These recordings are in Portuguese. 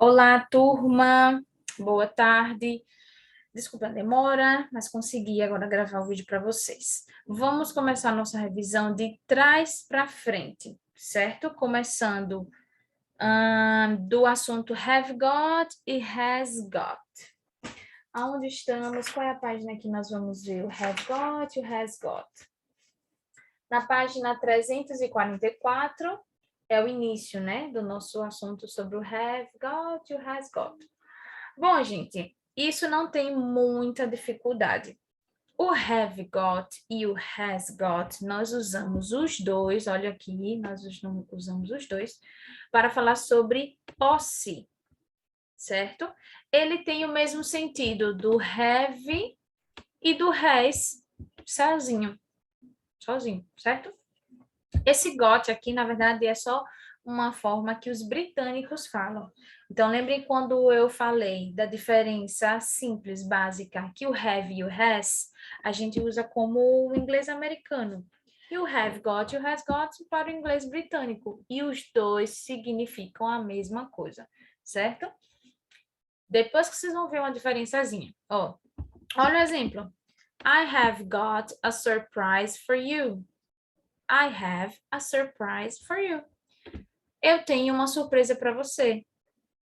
Olá, turma. Boa tarde. Desculpa a demora, mas consegui agora gravar o vídeo para vocês. Vamos começar a nossa revisão de trás para frente, certo? Começando do assunto have got e has got. Aonde estamos? Qual é a página que nós vamos ver? O have got e o has got. Na página 344, é o início, né, do nosso assunto sobre o have got e o has got. Bom, gente, isso não tem muita dificuldade. O have got e o has got, nós usamos os dois, olha aqui, nós usamos os dois, para falar sobre posse, certo? Ele tem o mesmo sentido do have e do has, sozinho, certo? Esse got aqui, na verdade, é só uma forma que os britânicos falam. Então, lembrem quando eu falei da diferença simples, básica, que o have e o has, a gente usa como o inglês americano. E o have got e o has got para o inglês britânico. E os dois significam a mesma coisa, certo? Depois que vocês vão ver uma diferençazinha. Ó, olha o exemplo. I have got a surprise for you. I have a surprise for you. Eu tenho uma surpresa para você.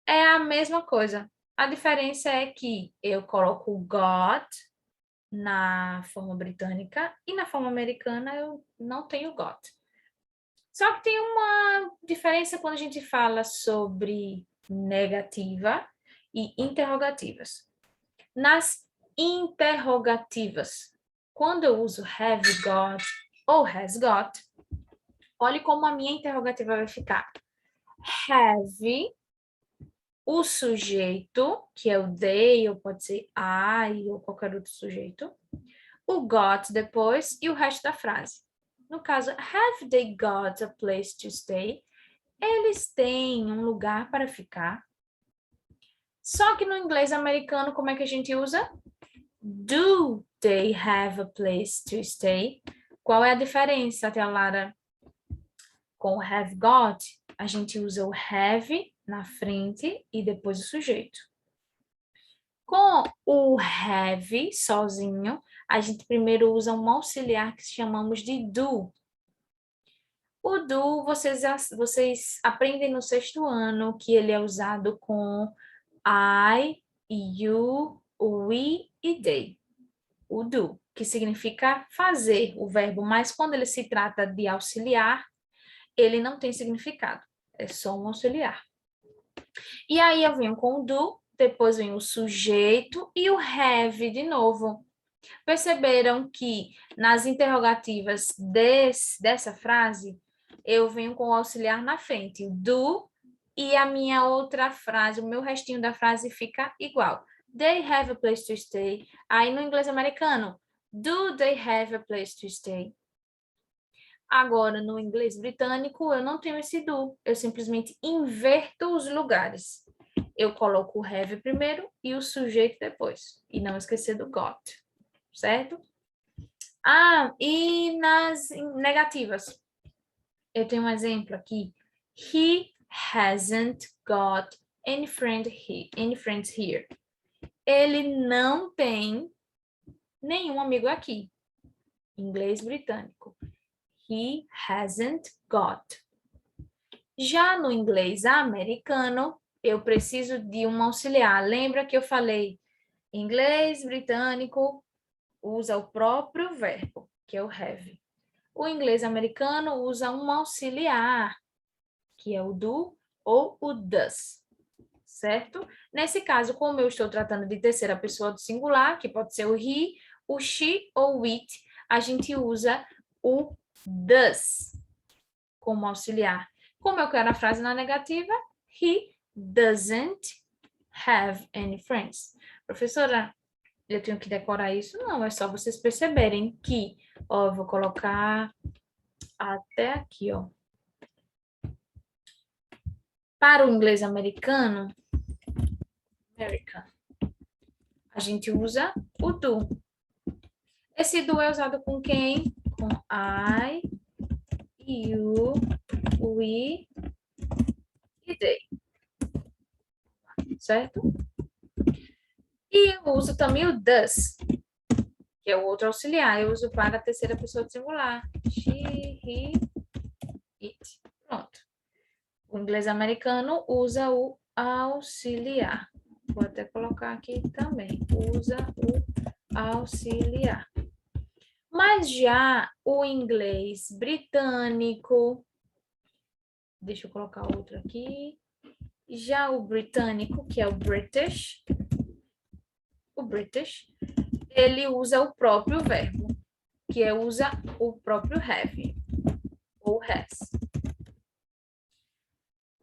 É a mesma coisa. A diferença é que eu coloco got na forma britânica e na forma americana eu não tenho got. Só que tem uma diferença quando a gente fala sobre negativa e interrogativas. Nas interrogativas, quando eu uso have got ou has got, olhe como a minha interrogativa vai ficar. Have, o sujeito, que é o they, ou pode ser I, ou qualquer outro sujeito. O got depois e o resto da frase. No caso, have they got a place to stay? Eles têm um lugar para ficar. Só que no inglês americano, como é que a gente usa? Do they have a place to stay? Qual é a diferença, Tia Lara? Com o have got, a gente usa o have na frente e depois o sujeito. Com o have sozinho, a gente primeiro usa um auxiliar que chamamos de do. O do, vocês aprendem no 6º ano que ele é usado com I, you, we e they. O do, que significa fazer o verbo, mas quando ele se trata de auxiliar, ele não tem significado, é só um auxiliar. E aí eu venho com o do, depois vem o sujeito e o have de novo. Perceberam que nas interrogativas dessa frase, eu venho com o auxiliar na frente, do, e a minha outra frase, o meu restinho da frase fica igual. They have a place to stay. Aí no inglês americano, do they have a place to stay? Agora, no inglês britânico, eu não tenho esse do. Eu simplesmente inverto os lugares. Eu coloco o have primeiro e o sujeito depois. E não esquecer do got. Certo? Ah, e nas negativas. Eu tenho um exemplo aqui. He hasn't got any friends here. Ele não tem nenhum amigo aqui. Inglês britânico. He hasn't got. Já no inglês americano, eu preciso de um auxiliar. Lembra que eu falei, inglês britânico usa o próprio verbo, que é o have. O inglês americano usa um auxiliar, que é o do ou o does, certo? Nesse caso, como eu estou tratando de terceira pessoa do singular, que pode ser o he, o she ou o it, a gente usa o does como auxiliar. Como eu quero a frase na negativa, he doesn't have any friends. Professora, eu tenho que decorar isso? Não, é só vocês perceberem que, ó, eu vou colocar até aqui, ó. Para o inglês americano, a gente usa o do. Esse do é usado com quem? Com I, you, we e they. certo? E eu uso também o does, que é o outro auxiliar. Eu uso para a terceira pessoa do singular. She, he, it. Pronto. O inglês americano usa o auxiliar. Vou até colocar aqui também. Usa o auxiliar. Mas já o inglês britânico, deixa eu colocar outro aqui. Já o britânico, que é o British, ele usa o próprio verbo, que é usa o próprio have ou has.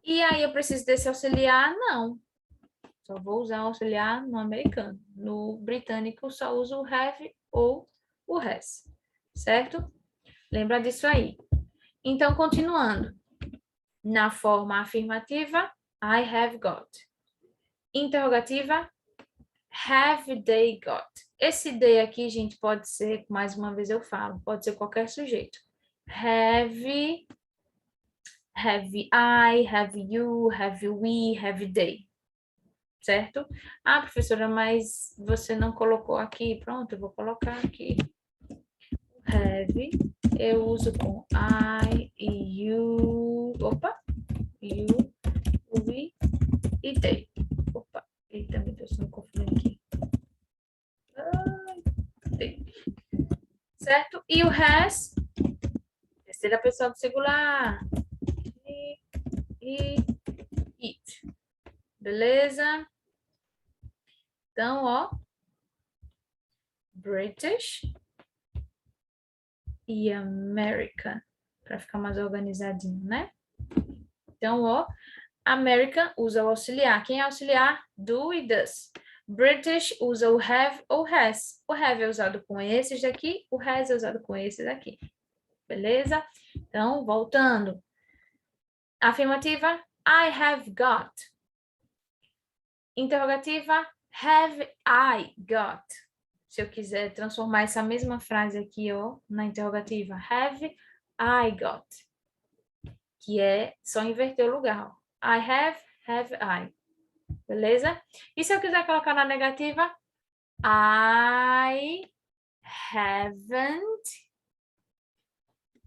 E aí eu preciso desse auxiliar? Não. Só vou usar o auxiliar no americano. No britânico eu só uso o have ou o has, certo? Lembra disso aí. Então, continuando. Na forma afirmativa, I have got. Interrogativa, have they got. Esse they aqui, gente, pode ser, mais uma vez eu falo, pode ser qualquer sujeito. Have I, have you, have we, have they. Certo? Ah, professora, mas você não colocou aqui. Pronto, eu vou colocar aqui. Have, eu uso com I, you, opa, you, we e they. Opa, eita, meu Deus, não confundi aqui. They. Certo? E o has, terceira pessoa do singular. E it. Beleza? Então, ó, British e American, para ficar mais organizadinho, né? Então, ó, American usa o auxiliar. Quem é auxiliar? Do e does. British usa o have ou has. O have é usado com esses daqui, o has é usado com esses aqui. Beleza? Então, voltando. Afirmativa, I have got. Interrogativa, have I got. Se eu quiser transformar essa mesma frase aqui, ó, na interrogativa, have I got. Que é só inverter o lugar, ó. I have I. Beleza? E se eu quiser colocar na negativa, I haven't.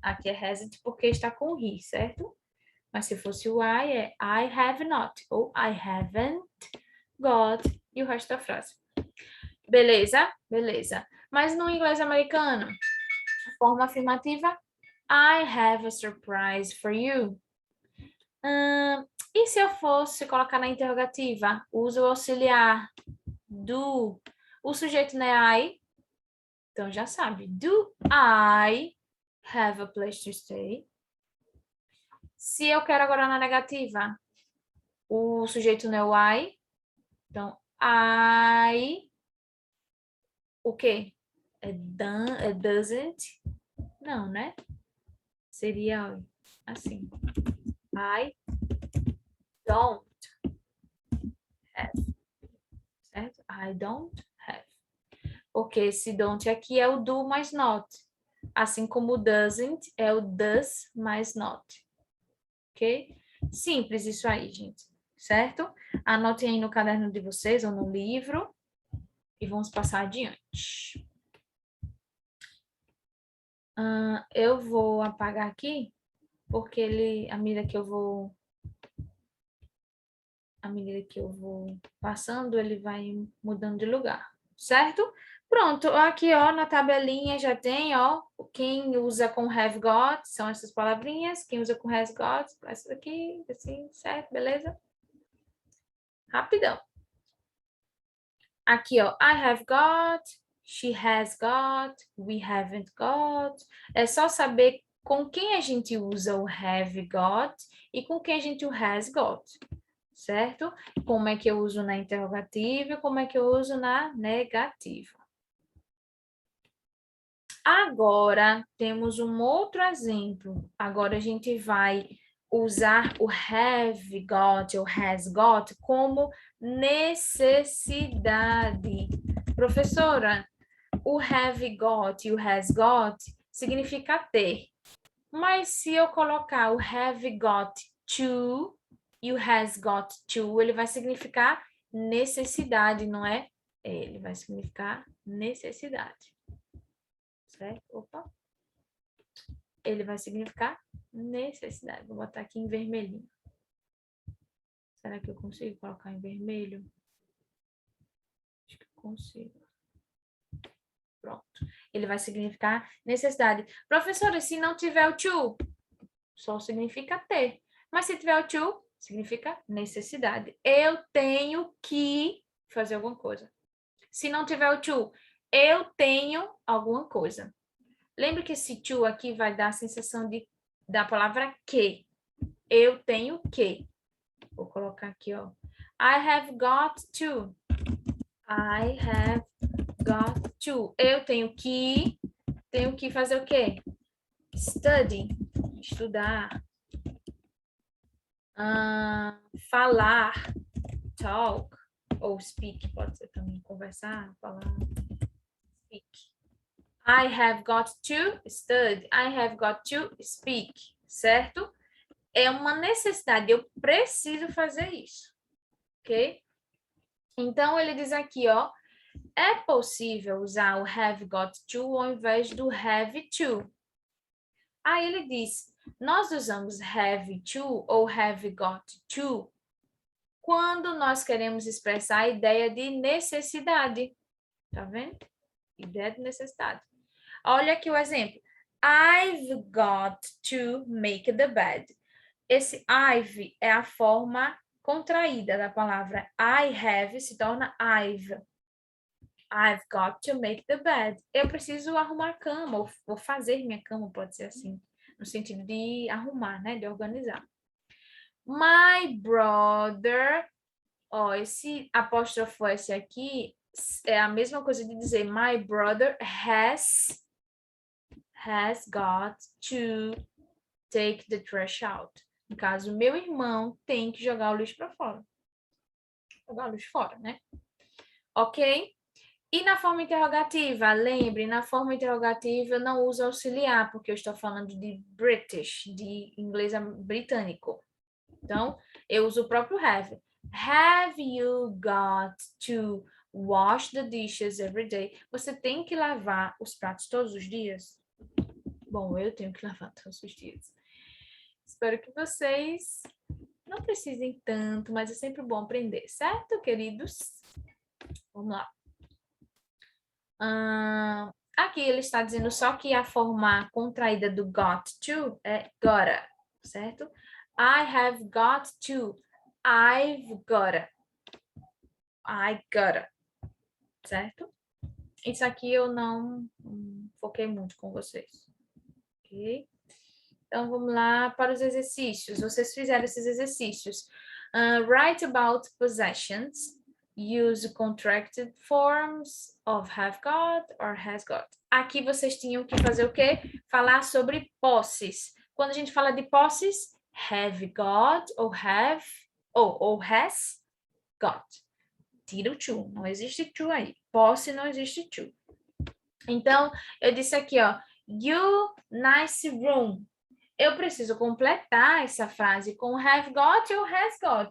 Aqui é hasn't porque está com he, certo? Mas se fosse o I, é I have not. Ou I haven't got. E o resto da frase. Beleza? Beleza. Mas no inglês americano, forma afirmativa, I have a surprise for you. E se eu fosse colocar na interrogativa, uso o auxiliar do. O sujeito não é I? Então já sabe. Do I have a place to stay? Se eu quero agora na negativa, o sujeito não é o I? Então, I. O quê? É doesn't? Não, né? Seria assim. I don't have. Certo? I don't have. Porque esse don't aqui é o do mais not. Assim como o doesn't é o does mais not. Ok? Simples isso aí, gente. Certo? Anotem aí no caderno de vocês ou no livro. E vamos passar adiante. Eu vou apagar aqui, porque à medida que eu vou passando, ele vai mudando de lugar, certo? Pronto, aqui, ó, na tabelinha já tem, ó, quem usa com have got, são essas palavrinhas, quem usa com has got, essa daqui, assim, certo? Beleza? Rapidão. Aqui, ó, I have got, she has got, we haven't got. É só saber com quem a gente usa o have got e com quem a gente o has got, certo? Como é que eu uso na interrogativa e como é que eu uso na negativa. Agora, temos um outro exemplo. Agora, a gente vai usar o have got ou has got como necessidade. Professora, o have got e o has got significa ter. Mas se eu colocar o have got to e o has got to, ele vai significar necessidade, não é? Ele vai significar necessidade. Certo? Opa. Ele vai significar necessidade. Vou botar aqui em vermelhinho. Será que eu consigo colocar em vermelho? Acho que eu consigo. Pronto. Ele vai significar necessidade. Professora, se não tiver o to, só significa ter. Mas se tiver o to, significa necessidade. Eu tenho que fazer alguma coisa. Se não tiver o to, eu tenho alguma coisa. Lembra que esse to aqui vai dar a sensação da palavra que. Eu tenho que. Vou colocar aqui, ó. I have got to. I have got to. Eu tenho que fazer o quê? Study. Estudar. Falar. Talk. Ou speak. Pode ser também conversar, falar. Speak. I have got to study. I have got to speak. Certo? É uma necessidade. Eu preciso fazer isso. Ok? Então, ele diz aqui, ó. É possível usar o have got to ao invés do have to. Aí ele diz, nós usamos have to ou have got to quando nós queremos expressar a ideia de necessidade. Tá vendo? Ideia de necessidade. Olha aqui o exemplo. I've got to make the bed. Esse I've é a forma contraída da palavra I have se torna I've. I've got to make the bed. Eu preciso arrumar a cama, ou fazer minha cama, pode ser assim. No sentido de arrumar, né? De organizar. My brother. Ó, esse apóstrofo S aqui é a mesma coisa de dizer my brother has got to take the trash out. No caso, meu irmão tem que jogar o lixo para fora. Jogar o lixo fora, né? Ok? E na forma interrogativa, lembre, na forma interrogativa eu não uso auxiliar, porque eu estou falando de British, de inglês britânico. Então, eu uso o próprio have. Have you got to wash the dishes every day? Você tem que lavar os pratos todos os dias? Bom, eu tenho que lavar todos os dias. Espero que vocês não precisem tanto, mas é sempre bom aprender, certo, queridos? Vamos lá. Aqui ele está dizendo só que a forma contraída do got to é gotta, certo? I have got to. I've gotta. I gotta. Certo? Isso aqui eu não foquei muito com vocês. Ok? Então, vamos lá para os exercícios. Vocês fizeram esses exercícios. Write about possessions. Use contracted forms of have got or has got. Aqui vocês tinham que fazer o quê? Falar sobre posses. Quando a gente fala de posses, have got ou have ou has got. Tira o to, não existe to aí. Posse não existe to. Então, eu disse aqui, ó, you nice room. Eu preciso completar essa frase com have got ou has got.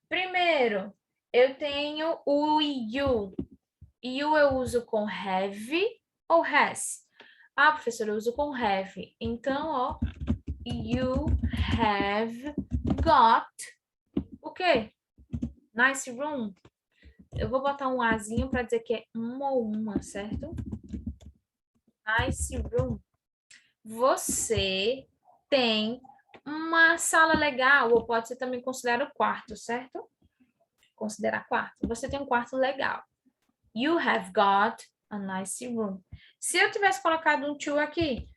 Primeiro, eu tenho o you. You eu uso com have ou has? Ah, professora, eu uso com have. Então, ó, you have got o quê? Nice room. Eu vou botar um azinho para dizer que é uma ou uma, certo? Nice room. Você tem uma sala legal, ou pode ser também considerar o quarto, certo? Considerar quarto. Você tem um quarto legal. You have got a nice room. Se eu tivesse colocado um to aqui,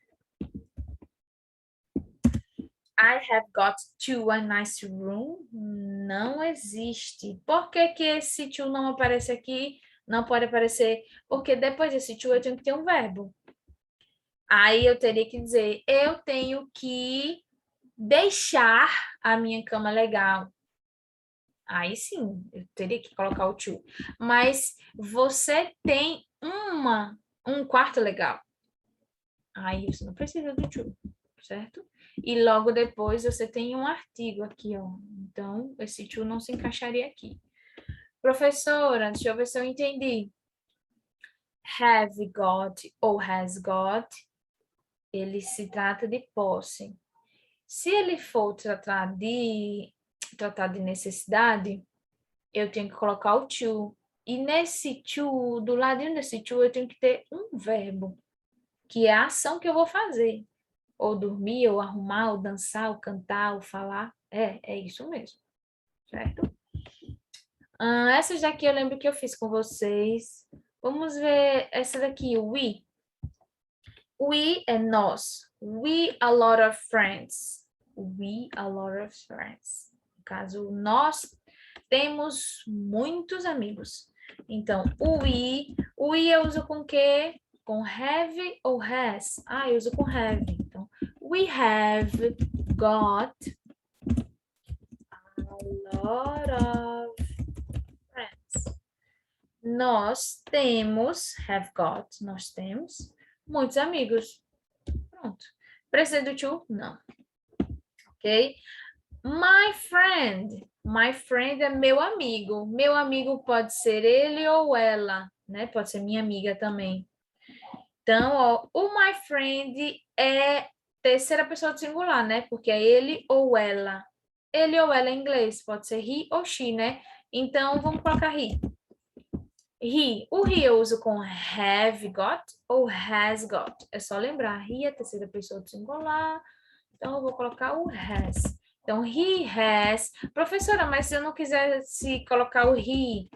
I have got to a nice room, não existe. Por que que esse to não aparece aqui? Não pode aparecer, porque depois desse to eu tenho que ter um verbo. Aí eu teria que dizer, eu tenho que deixar a minha cama legal. Aí sim, eu teria que colocar o to. Mas você tem um quarto legal. Aí você não precisa do to, certo? E logo depois você tem um artigo aqui, ó. Então, esse to não se encaixaria aqui. Professora, deixa eu ver se eu entendi. Have got ou has got, ele se trata de posse. Se ele for tratar de necessidade, eu tenho que colocar o to. E nesse to, do ladinho desse to, eu tenho que ter um verbo, que é a ação que eu vou fazer. Ou dormir, ou arrumar, ou dançar, ou cantar, ou falar. É isso mesmo, certo? Essas daqui eu lembro que eu fiz com vocês. Vamos ver essa daqui, we. We é nós. We a lot of friends. We a lot of friends. No caso, nós temos muitos amigos. Então, o we eu uso com quê? Com have ou has? Eu uso com have. Então, we have got a lot of friends. Nós temos, have got, nós temos muitos amigos. Pronto. Precisa do to? Não. Ok? My friend. My friend é meu amigo. Meu amigo pode ser ele ou ela, né? Pode ser minha amiga também. Então, ó, o my friend é terceira pessoa do singular, né? Porque é ele ou ela. Ele ou ela em inglês. Pode ser he ou she, né? Então, vamos colocar he. He. O he eu uso com have got ou has got. É só lembrar. He é terceira pessoa do singular. Então, eu vou colocar o has. Então, he has. Professora, mas se eu não quisesse colocar o he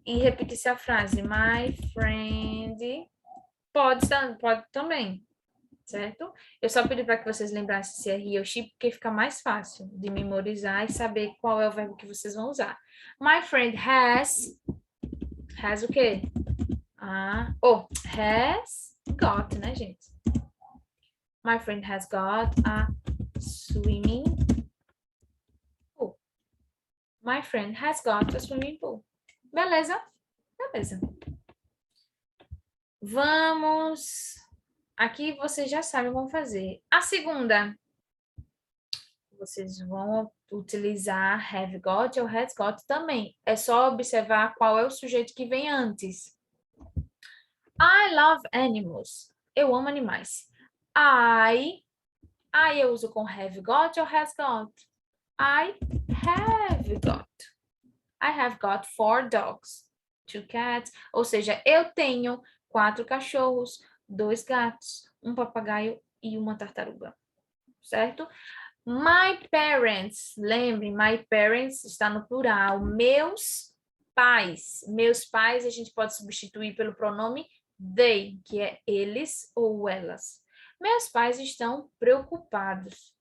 e repetisse a frase, my friend, pode também, certo? Eu só pedi para que vocês lembrassem se é he ou she, porque fica mais fácil de memorizar e saber qual é o verbo que vocês vão usar. My friend has o quê? Has got, né, gente? My friend has got a swimming pool. My friend has got a swimming pool. Beleza? Beleza. Vamos. Aqui vocês já sabem como fazer. A segunda, vocês vão utilizar have got ou has got também. É só observar qual é o sujeito que vem antes. I love animals. Eu amo animais. Eu uso com have got ou has got? I have got. I have got 4 dogs, 2 cats. Ou seja, eu tenho 4 cachorros, 2 gatos, um papagaio e uma tartaruga. Certo? My parents. Lembre, my parents está no plural. Meus pais. Meus pais a gente pode substituir pelo pronome they, que é eles ou elas. Meus pais estão preocupados.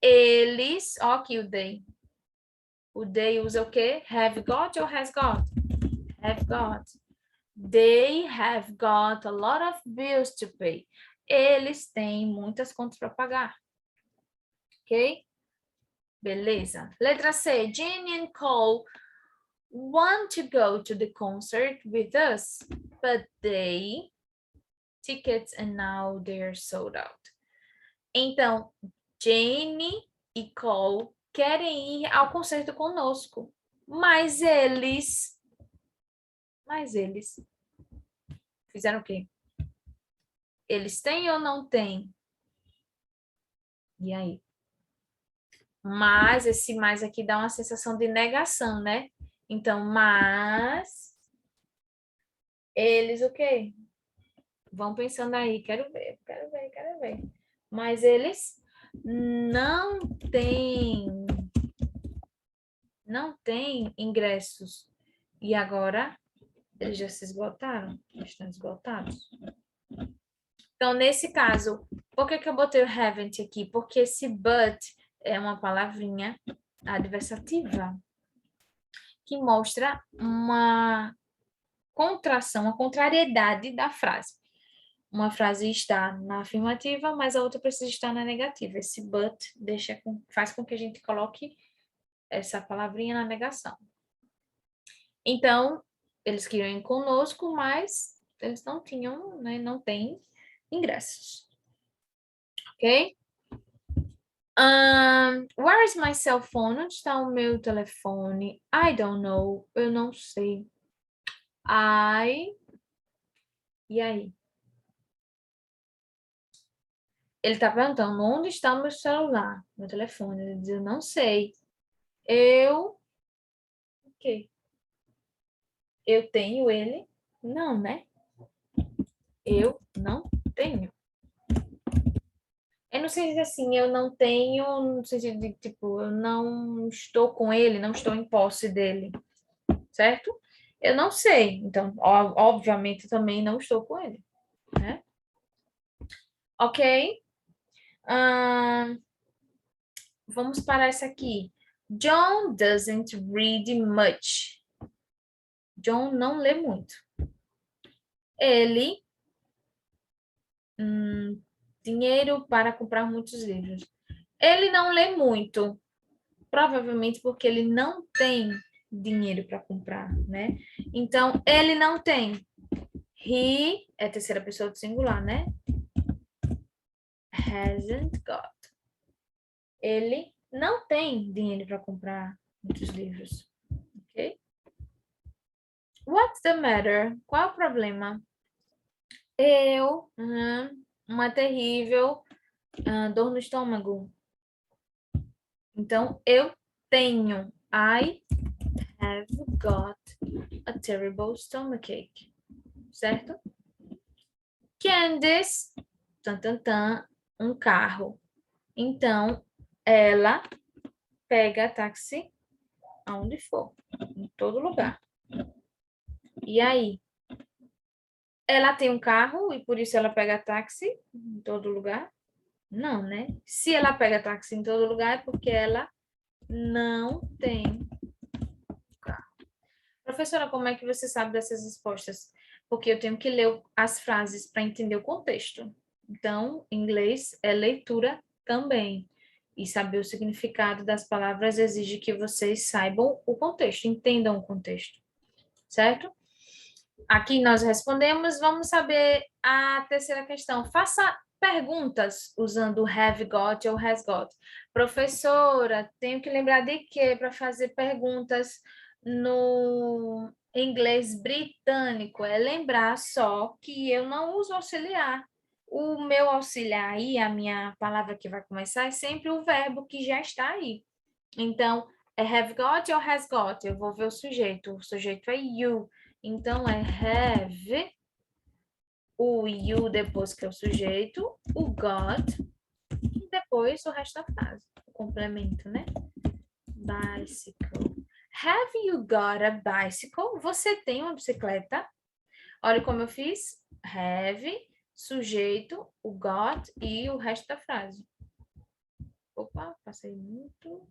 Eles, ó aqui o they. O they usa o quê? Have got ou has got? Have got. They have got a lot of bills to pay. Eles têm muitas contas para pagar. Ok? Beleza. Letra C. Jenny and Cole want to go to the concert with us, but tickets and now they're sold out. Então, Jenny e Cole querem ir ao concerto conosco, mas eles fizeram o quê? Eles têm ou não têm? E aí? Mas esse mais aqui dá uma sensação de negação, né? Então, mas eles o quê? Vão pensando aí, quero ver. Mas eles não têm ingressos. E agora eles já se esgotaram? Estão esgotados. Então, nesse caso, por que eu botei o haven't aqui? Porque esse but é uma palavrinha adversativa que mostra uma contração, uma contrariedade da frase. Uma frase está na afirmativa, mas a outra precisa estar na negativa. Esse but faz com que a gente coloque essa palavrinha na negação. Então, eles queriam ir conosco, mas eles não tinham, né, não têm ingressos. Ok? Where is my cell phone? Onde está o meu telefone? I don't know. Eu não sei. E aí? Ele tá perguntando onde está o meu celular, meu telefone. Ele diz, eu não sei. O quê? Eu tenho ele? Não, né? Eu não tenho. Eu não sei dizer assim, eu não tenho, no sentido de, tipo, eu não estou com ele, não estou em posse dele, certo? Eu não sei, então, obviamente, também não estou com ele, né? Ok? Ahn, vamos para essa aqui. John doesn't read much. John não lê muito. Ele, dinheiro para comprar muitos livros. Ele não lê muito. Provavelmente porque ele não tem dinheiro para comprar, né? Então, ele não tem. He é terceira pessoa do singular, né? Hasn't got. Ele não tem dinheiro para comprar muitos livros, ok? What's the matter? Qual é o problema? Uma terrível dor no estômago. Então, eu tenho. I have got a terrible stomachache. Certo? Candice, um carro. Então, ela pega táxi aonde for, em todo lugar. E aí? Ela tem um carro e por isso ela pega táxi em todo lugar? Não, né? Se ela pega táxi em todo lugar é porque ela não tem carro. Professora, como é que você sabe dessas respostas? Porque eu tenho que ler as frases para entender o contexto. Então, inglês é leitura também. E saber o significado das palavras exige que vocês saibam o contexto, entendam o contexto, certo? Aqui nós respondemos, vamos saber a terceira questão. Faça perguntas usando have got ou has got. Professora, tenho que lembrar de quê para fazer perguntas no inglês britânico? É lembrar só que eu não uso auxiliar. O meu auxiliar aí, a minha palavra que vai começar, é sempre o verbo que já está aí. Então, é have got ou has got? Eu vou ver o sujeito. O sujeito é you. Então, é have, o you depois que é o sujeito, o got, e depois o resto da frase. O complemento, né? Bicycle. Have you got a bicycle? Você tem uma bicicleta? Olha como eu fiz. Have, sujeito, o got e o resto da frase. Opa, passei muito.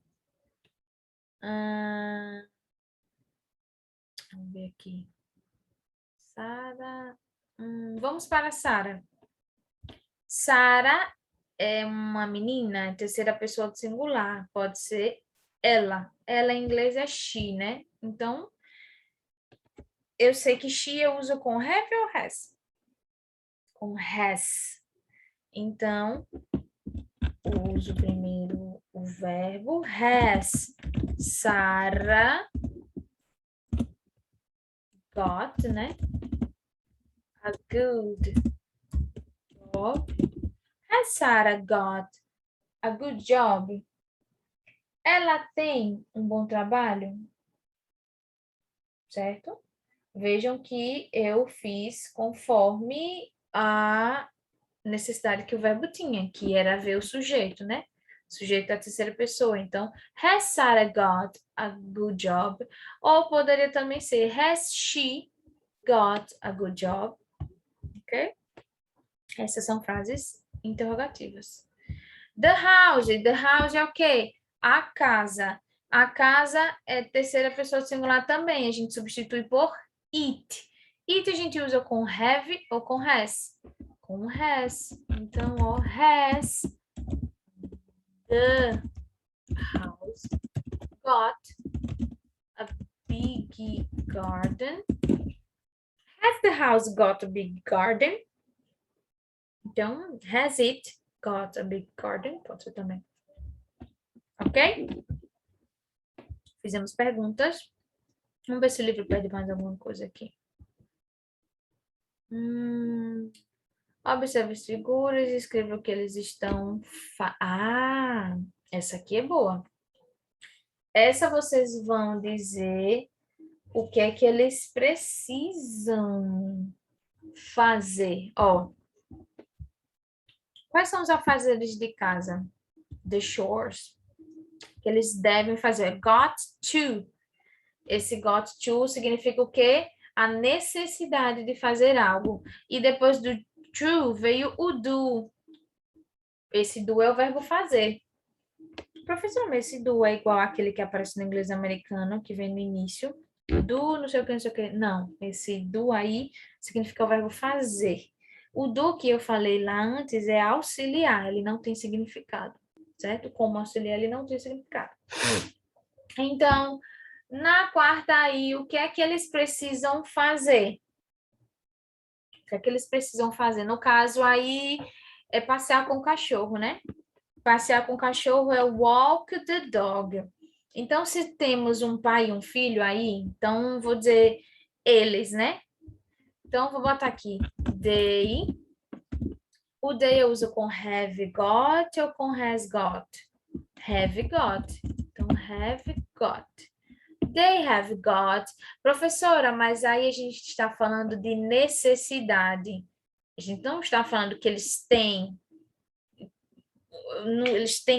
Vamos ver aqui. Sara. Vamos para Sara. Sara é uma menina, terceira pessoa do singular. Pode ser ela. Ela em inglês é she, né? Então, eu sei que she eu uso com have ou has? Com has. Então, eu uso primeiro o verbo has. Sara got, né? A good job. Has Sarah got a good job? Ela tem um bom trabalho? Certo? Vejam que eu fiz conforme a necessidade que o verbo tinha, que era ver o sujeito, né? Sujeito da terceira pessoa. Então, has Sarah got a good job? Ou poderia também ser, has she got a good job? Ok? Essas são frases interrogativas. The house é o quê? A casa. A casa é terceira pessoa singular também. A gente substitui por it. It a gente usa com have ou com has? Com has. Então, ó, has the house got a big garden? Has the house got a big garden? Então, has it got a big garden? Pode ser também. Ok? Fizemos perguntas. Vamos ver se o livro pede mais alguma coisa aqui. Observe as figuras e escreva o que eles estão... essa aqui é boa. Essa vocês vão dizer o que é que eles precisam fazer. Ó, quais são os afazeres de casa? The chores. Que eles devem fazer. Got to. Esse got to significa o quê? A necessidade de fazer algo. E depois do to veio o do. Esse do é o verbo fazer. Professor, mas esse do é igual àquele que aparece no inglês americano, que vem no início. Do, não sei o que, não sei o que. Não, esse do aí significa o verbo fazer. O do que eu falei lá antes é auxiliar, ele não tem significado, certo? Como auxiliar, ele não tem significado. Então, na quarta aí, o que é que eles precisam fazer? O que é que eles precisam fazer? No caso aí, é passear com o cachorro, né? Passear com o cachorro é walk the dog. Então, se temos um pai e um filho aí, então vou dizer eles, né? Então, vou botar aqui they. O they eu uso com have got ou com has got? Have got. Então, have got. They have got. Professora, mas aí a gente está falando de necessidade. A gente não está falando que eles têm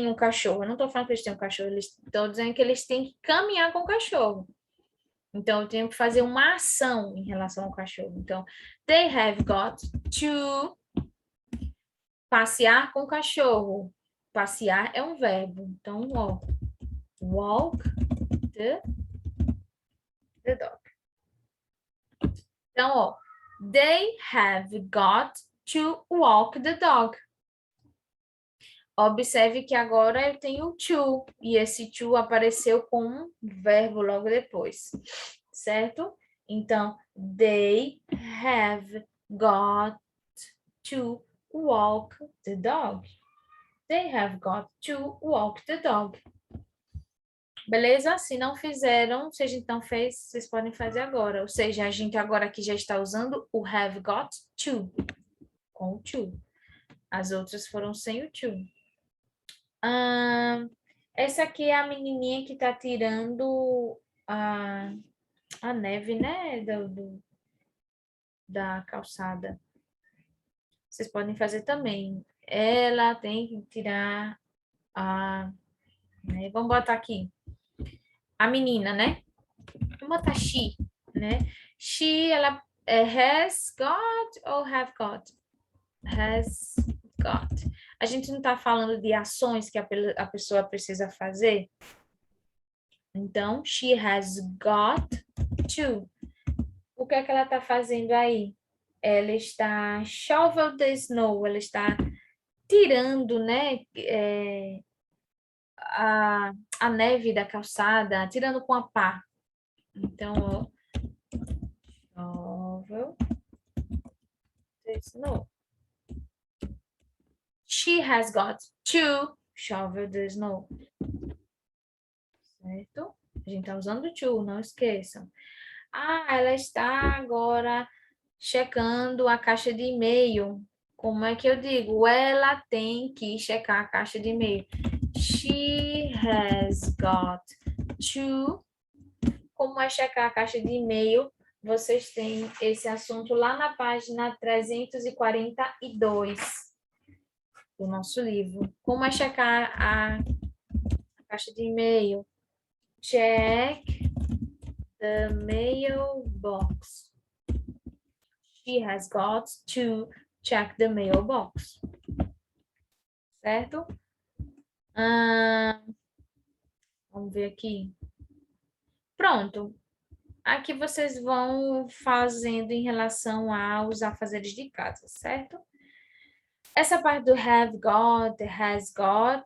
um cachorro. Eu não estou falando que eles têm um cachorro, eles estão dizendo que eles têm que caminhar com o cachorro. Então, eu tenho que fazer uma ação em relação ao cachorro. Então, they have got to passear com o cachorro. Passear é um verbo. Então, ó, walk the dog. Então, ó, they have got to walk the dog. Observe que agora eu tenho to, e esse to apareceu com um verbo logo depois, certo? Então, they have got to walk the dog. They have got to walk the dog. Beleza? Se não fizeram, se a gente não fez, vocês podem fazer agora. Ou seja, a gente agora aqui já está usando o have got to, com o to. As outras foram sem o to. Essa aqui é a menininha que tá tirando a neve, né? Da calçada. Vocês podem fazer também. Ela tem que tirar né? Vamos botar aqui. A menina, né? Vamos botar she, né? She, ela has got ou have got? Has got. A gente não está falando de ações que a pessoa precisa fazer? Então, she has got to. O que é que ela está fazendo aí? Ela está shovel the snow, ela está tirando, né, a neve da calçada, tirando com a pá. Então, ó, shovel the snow. She has got to shovel the snow. Certo? A gente está usando to, não esqueçam. Ela está agora checando a caixa de e-mail. Como é que eu digo? Ela tem que checar a caixa de e-mail. She has got to. Como é checar a caixa de e-mail? Vocês têm esse assunto lá na página 342 do nosso livro. Como é checar a caixa de e-mail? Check the mailbox. She has got to check the mailbox. Certo? Vamos ver aqui. Pronto. Aqui vocês vão fazendo em relação aos afazeres de casa, certo? Essa parte do have got, has got,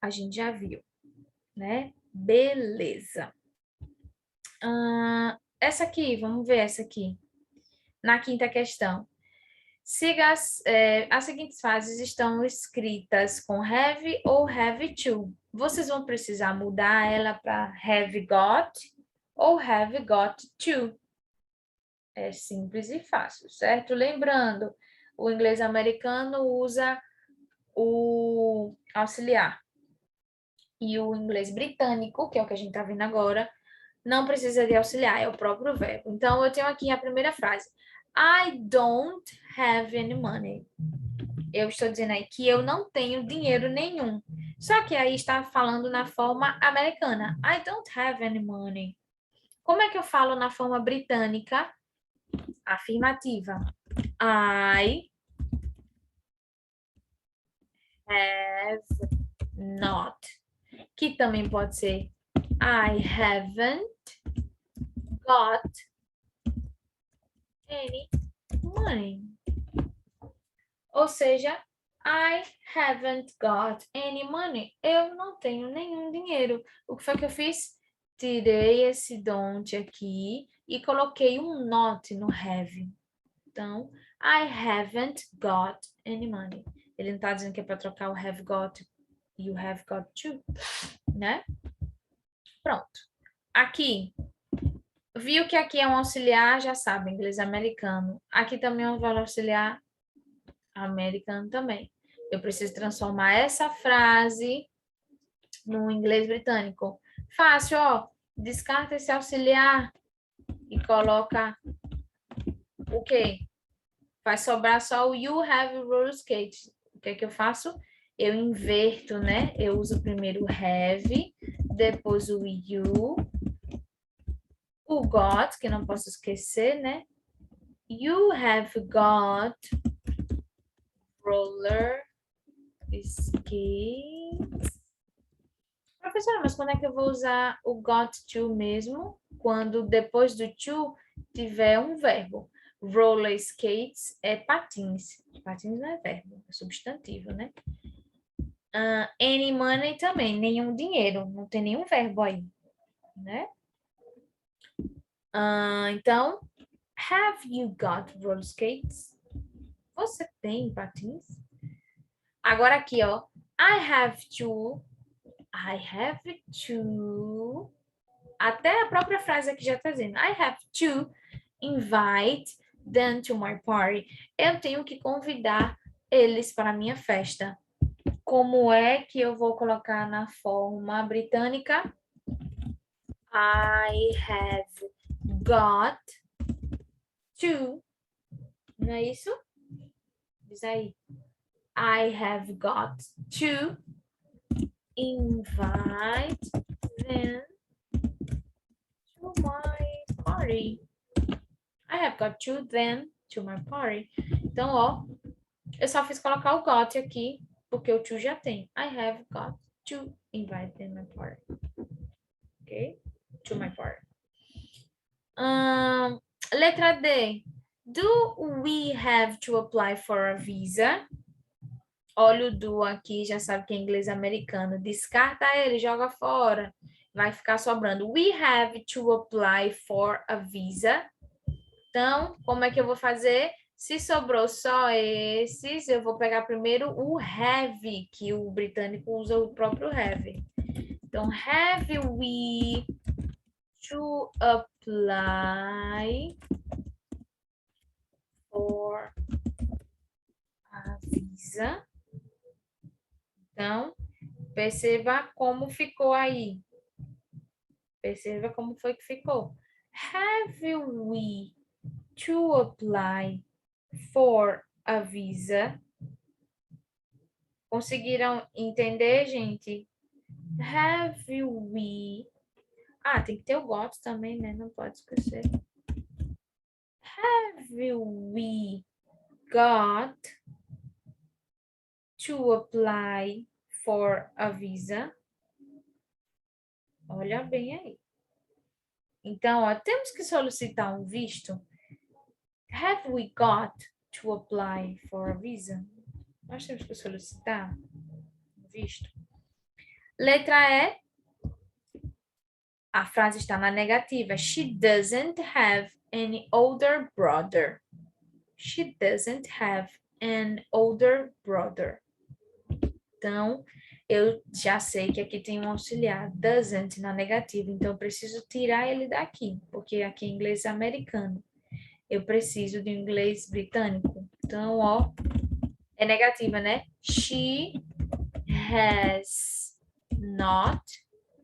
a gente já viu, né? Beleza. Essa aqui, vamos ver essa aqui. Na quinta questão. Siga as seguintes frases estão escritas com have ou have to. vocês vão precisar mudar ela para have got ou have got to. É simples e fácil, certo? Lembrando, o inglês americano usa o auxiliar. E o inglês britânico, que é o que a gente está vendo agora, não precisa de auxiliar, é o próprio verbo. Então, eu tenho aqui a primeira frase. I don't have any money. Eu estou dizendo aí que eu não tenho dinheiro nenhum. Só que aí está falando na forma americana. I don't have any money. Como é que eu falo na forma britânica? Afirmativa. I have not. Que também pode ser I haven't got any money. Ou seja, I haven't got any money. Eu não tenho nenhum dinheiro. O que foi que eu fiz? Tirei esse don't aqui e coloquei um not no have. Então, I haven't got any money. Ele não está dizendo que é para trocar o have got e o have got to, né? Pronto. Aqui, viu que aqui é um auxiliar, já sabe, inglês americano. Aqui também é um verbo auxiliar americano também. Eu preciso transformar essa frase no inglês britânico. Fácil, ó. Descarta esse auxiliar e coloca o quê? Vai sobrar só o you have roller skate. O que é que eu faço? Eu inverto, né? Eu uso primeiro o have, depois o you, o got, que não posso esquecer, né? You have got roller skates. Professora, mas quando é que eu vou usar o got to mesmo? Quando depois do to tiver um verbo. Roller skates é patins. Patins não é verbo, é substantivo, né? Any money também, nenhum dinheiro, não tem nenhum verbo aí, né? Então, have you got roller skates? Você tem patins? Agora aqui, ó. I have to. Até a própria frase aqui já está dizendo. I have to invite them to my party. Eu tenho que convidar eles para a minha festa. Como é que eu vou colocar na forma britânica? I have got to. Não é isso? Diz aí. I have got to invite them to my party. I have got to them to my party. Então, ó, eu só fiz colocar o got aqui, porque o to já tem. I have got to invite them to my party. Ok? To my party. Letra D. Do we have to apply for a visa? Olha o do aqui, já sabe que é inglês americano. Descarta ele, joga fora. Vai ficar sobrando. We have to apply for a visa. Então, como é que eu vou fazer? Se sobrou só esses, eu vou pegar primeiro o have, que o britânico usa o próprio have. Então, have we to apply for a visa? Então, perceba como ficou aí. Perceba como foi que ficou. Have we to apply for a visa? Conseguiram entender, gente? Have we... tem que ter o got também, né? Não pode esquecer. Have we got to apply for a visa? Olha bem aí. Então, ó, temos que solicitar um visto. Have we got to apply for a visa? Nós temos que solicitar um visto. Letra E. A frase está na negativa. She doesn't have any older brother. She doesn't have an older brother. Então, eu já sei que aqui tem um auxiliar, doesn't, na negativa, então eu preciso tirar ele daqui, porque aqui é inglês americano. Eu preciso de inglês britânico. Então, ó, é negativa, né? She has not,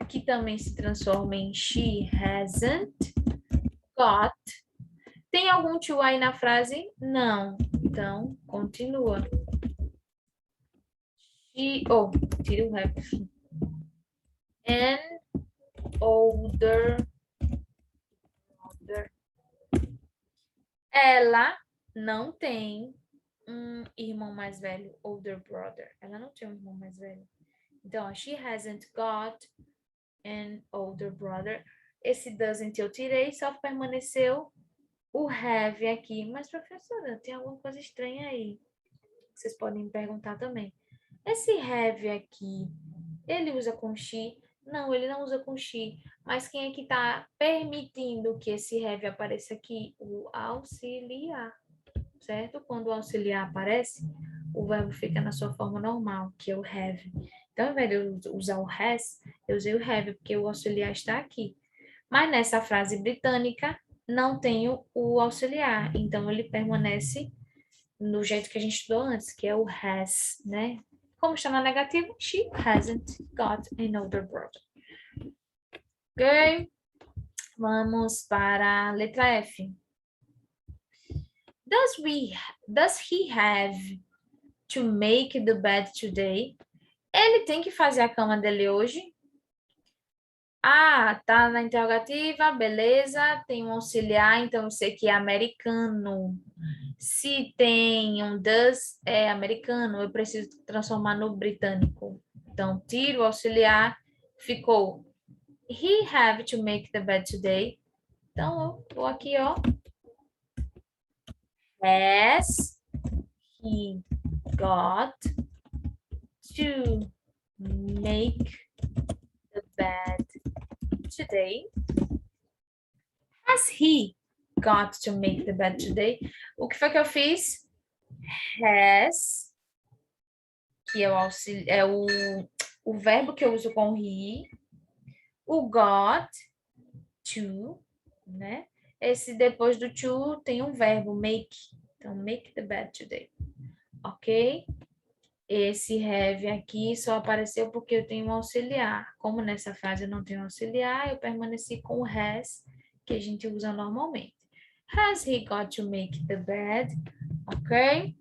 que também se transforma em she hasn't got. Tem algum to aí na frase? Não. Então, continua. Tira o have. An older. Ela não tem um irmão mais velho, older brother. Ela não tem um irmão mais velho. Então, she hasn't got an older brother. Esse doesn't eu tirei, só permaneceu o have aqui. Mas, professora, tem alguma coisa estranha aí? Vocês podem me perguntar também. Esse have aqui, ele usa com she? Não, ele não usa com she. Mas quem é que está permitindo que esse have apareça aqui? O auxiliar, certo? Quando o auxiliar aparece, o verbo fica na sua forma normal, que é o have. Então, ao invés de eu usar o has, eu usei o have, porque o auxiliar está aqui. Mas nessa frase britânica, não tem o auxiliar. Então, ele permanece no jeito que a gente estudou antes, que é o has, né? Como está na negativa, she hasn't got an older brother. Ok? Vamos para a letra F. Does he have to make the bed today? Ele tem que fazer a cama dele hoje? Ah, tá na interrogativa, beleza. Tem um auxiliar, então eu sei que é americano. Se tem um does, é americano, eu preciso transformar no britânico. Então, tiro o auxiliar, ficou he have to make the bed today. Então, eu vou aqui, ó. Has he got to make the bed today? Has he got to make the bed today? O que foi que eu fiz? Has, que é o verbo que eu uso com he. O got, to, né? Esse depois do to tem um verbo, make. Então, make the bed today. Ok? Esse have aqui só apareceu porque eu tenho um auxiliar. Como nessa frase eu não tenho auxiliar, eu permaneci com o has, que a gente usa normalmente. Has he got to make the bed? Ok?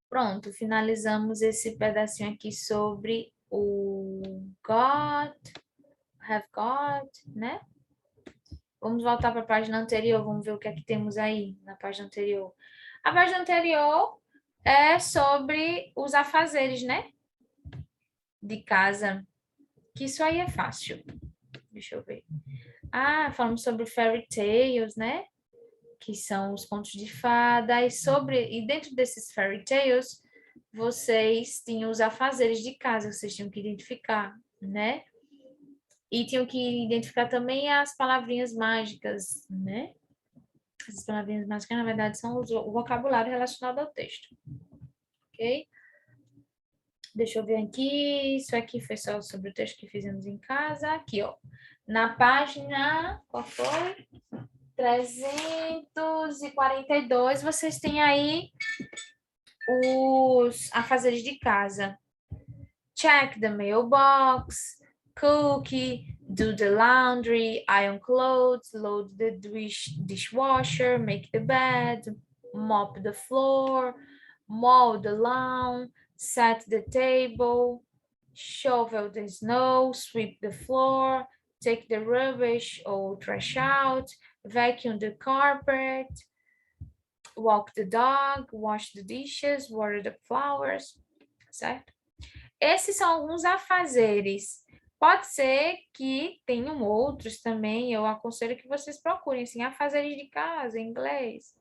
Pronto, finalizamos esse pedacinho aqui sobre o got, have got, né? Vamos voltar para a página anterior, vamos ver o que é que temos aí na página anterior. A página anterior é sobre os afazeres, né? De casa, que isso aí é fácil. Deixa eu ver. Ah, falamos sobre fairy tales, né? Que são os contos de fada. E dentro desses fairy tales, vocês tinham os afazeres de casa, vocês tinham que identificar, né? E tinham que identificar também as palavrinhas mágicas, né? As palavrinhas mágicas, na verdade, são o vocabulário relacionado ao texto. Ok? Deixa eu ver aqui. Isso aqui foi só sobre o texto que fizemos em casa. Aqui, ó. Na página, qual foi? 342, vocês têm aí os afazeres de casa. Check the mailbox, cookie, do the laundry, iron clothes, load the dishwasher, make the bed, mop the floor, mow the lawn, set the table, shovel the snow, sweep the floor, take the rubbish or trash out, vacuum the carpet, walk the dog, wash the dishes, water the flowers, certo? Esses são alguns afazeres. Pode ser que tenham outros também. Eu aconselho que vocês procurem, assim, afazeres de casa, em inglês.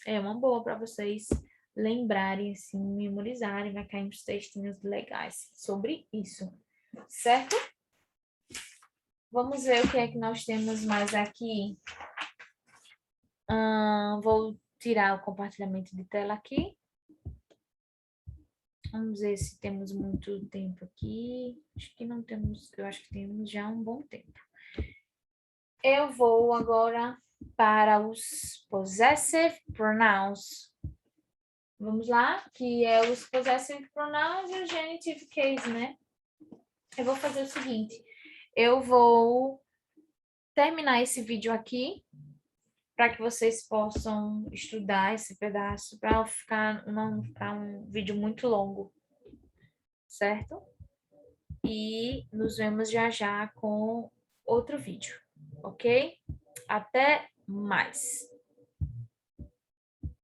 É uma boa para vocês lembrarem, assim, memorizarem. Vai cair uns textinhos legais sobre isso, certo? Vamos ver o que é que nós temos mais aqui. Vou tirar o compartilhamento de tela aqui. Vamos ver se temos muito tempo aqui. Acho que não temos, eu acho que temos já um bom tempo. Eu vou agora para os possessive pronouns. Vamos lá, que é os possessive pronouns e o genitive case, né? Eu vou fazer o seguinte, eu vou terminar esse vídeo aqui para que vocês possam estudar esse pedaço para não ficar um vídeo muito longo, certo? E nos vemos já já com outro vídeo, ok? Até mais!